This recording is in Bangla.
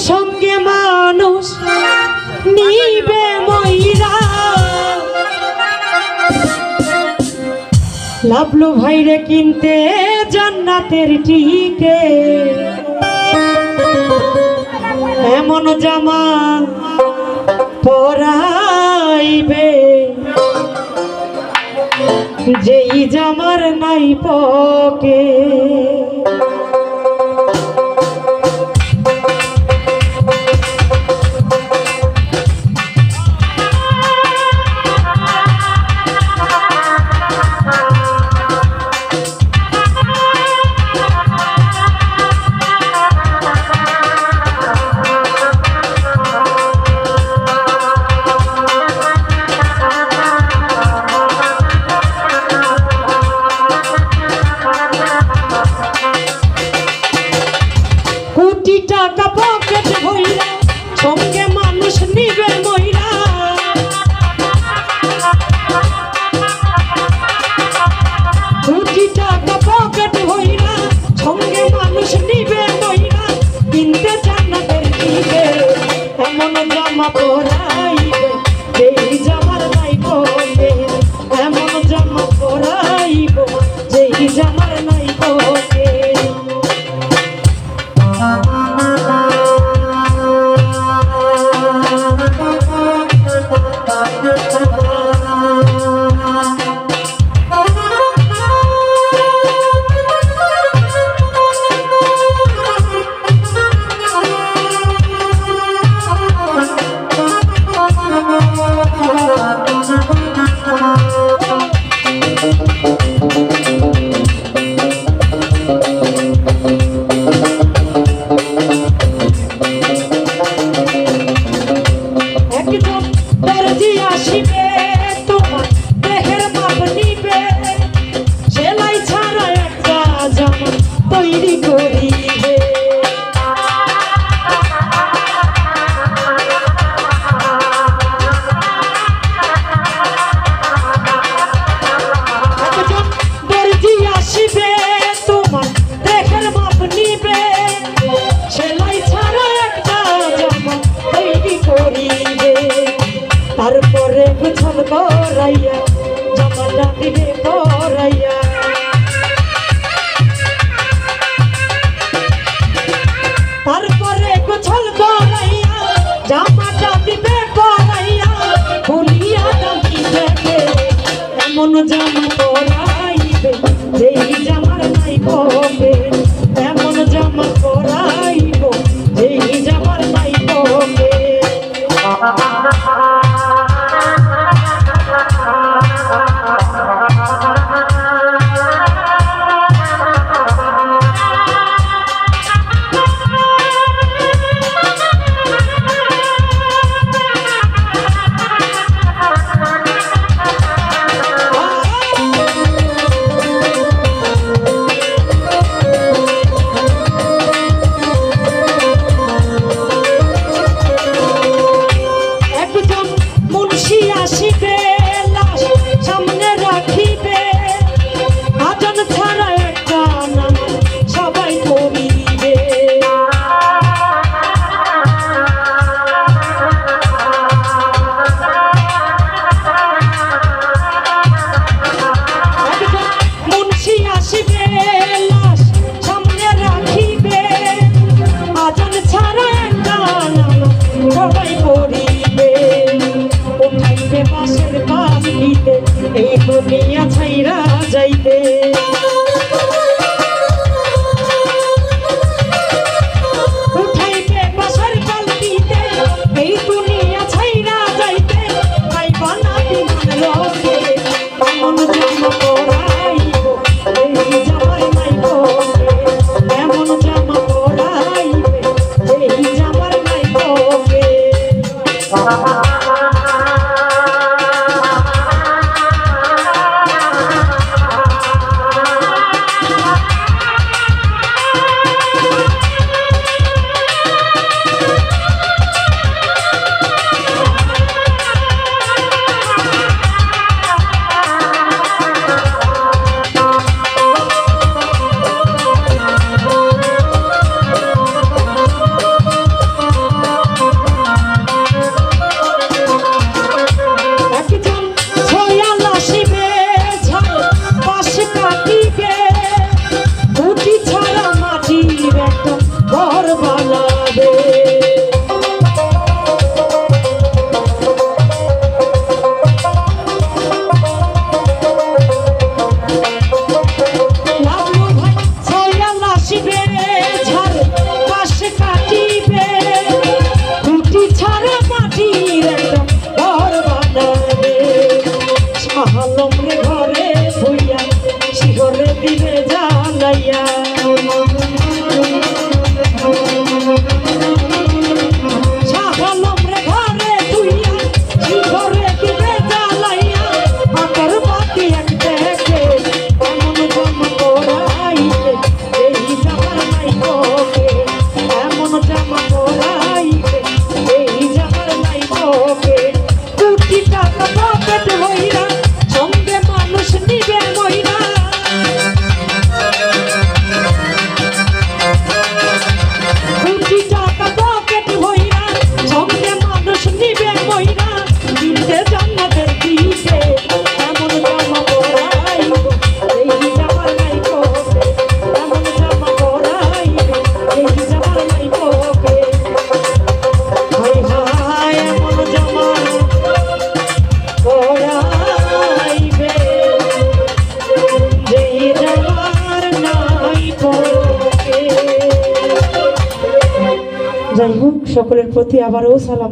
সঙ্গে মানুষ নিবে ময়রা লাভলু ভাইরে কিনতে জান্নাতের টিকে এমন জামা পরাইবে যেই জামার নাই পকে টাকা পকেট ভইরা সঙ্গে মানুষ নিবে ময়রা কোটি টাকা পকেট ভইরা সঙ্গে মানুষ নিবে ময়রা কিনতে জান্নাতের টিকে এমন জামা পরাইবে যেই জামার নাই পকে এমন জামা পরাইব যেই জামার নাই পকে আসিবে তোমার দেহের মাপ নিবে সেলাই ছাড়া একটা জামা তৈরি করিবে একজন দর্জি আসিবে তোমার দেহের মাপ নিবে সেলাই ছাড়া একটা জামা তৈরি করিবে তারপরে গুছল করাইয়া জামাটা দিবে পরাইয়া তারপরে গুছল করাইয়া জামাটা দিবে পরাইয়া খুলিয়া দামি দেখে এমন জামা পরাইবে যেই জামার নাই পকে এমন জামা পরাইব যেই জামার নাই পকে আসিবে লাশ সামনে রাখিবে আজান ছাড়া একটা নাম সবাই পড়িবে মুন্সি আসিবে লাশ সামনে রাখিবে আজান ছাড়া একটা নাম সবাই পড়িবে উঠাইবে বাসের পাখিতে এই দুনিয়া ছাইরা যাইতে উঠাইবে বাসের পাখিতে এই দুনিয়া ছাইরা যাইতে পাইবা না বিমান রকে এমন জামা পরাইব এই জামার নাই পকে এমন জামা পরাইবে এই জামার নাই পকে দিবে জ্বালাইয়া শাহলম রে ঘরে তুইয়া ঘরে দিবে জ্বালাইয়া আকার বাতি এক দেখে এমন জম করাইবে এই জামার নাই তোকে এমন জামা করাইবে এই জামার নাই তোকে কোটি টাকা পকেট হইরা সঙ্গে মানুষ নিবে মইরা কোটি টাকা পকেট হইরা সঙ্গে মানুষ নিবে মইরা দিতে জান্নাতের দিকে এমন জামা পরাইব এই জামার নাই তোকে এমন জামা পরাইব এই জামার নাই তোকে হায় হায় এমন জামা পরাইবে যেই জামার নাই তোকে। যাই হোক সকলের প্রতি আবারও সালাম।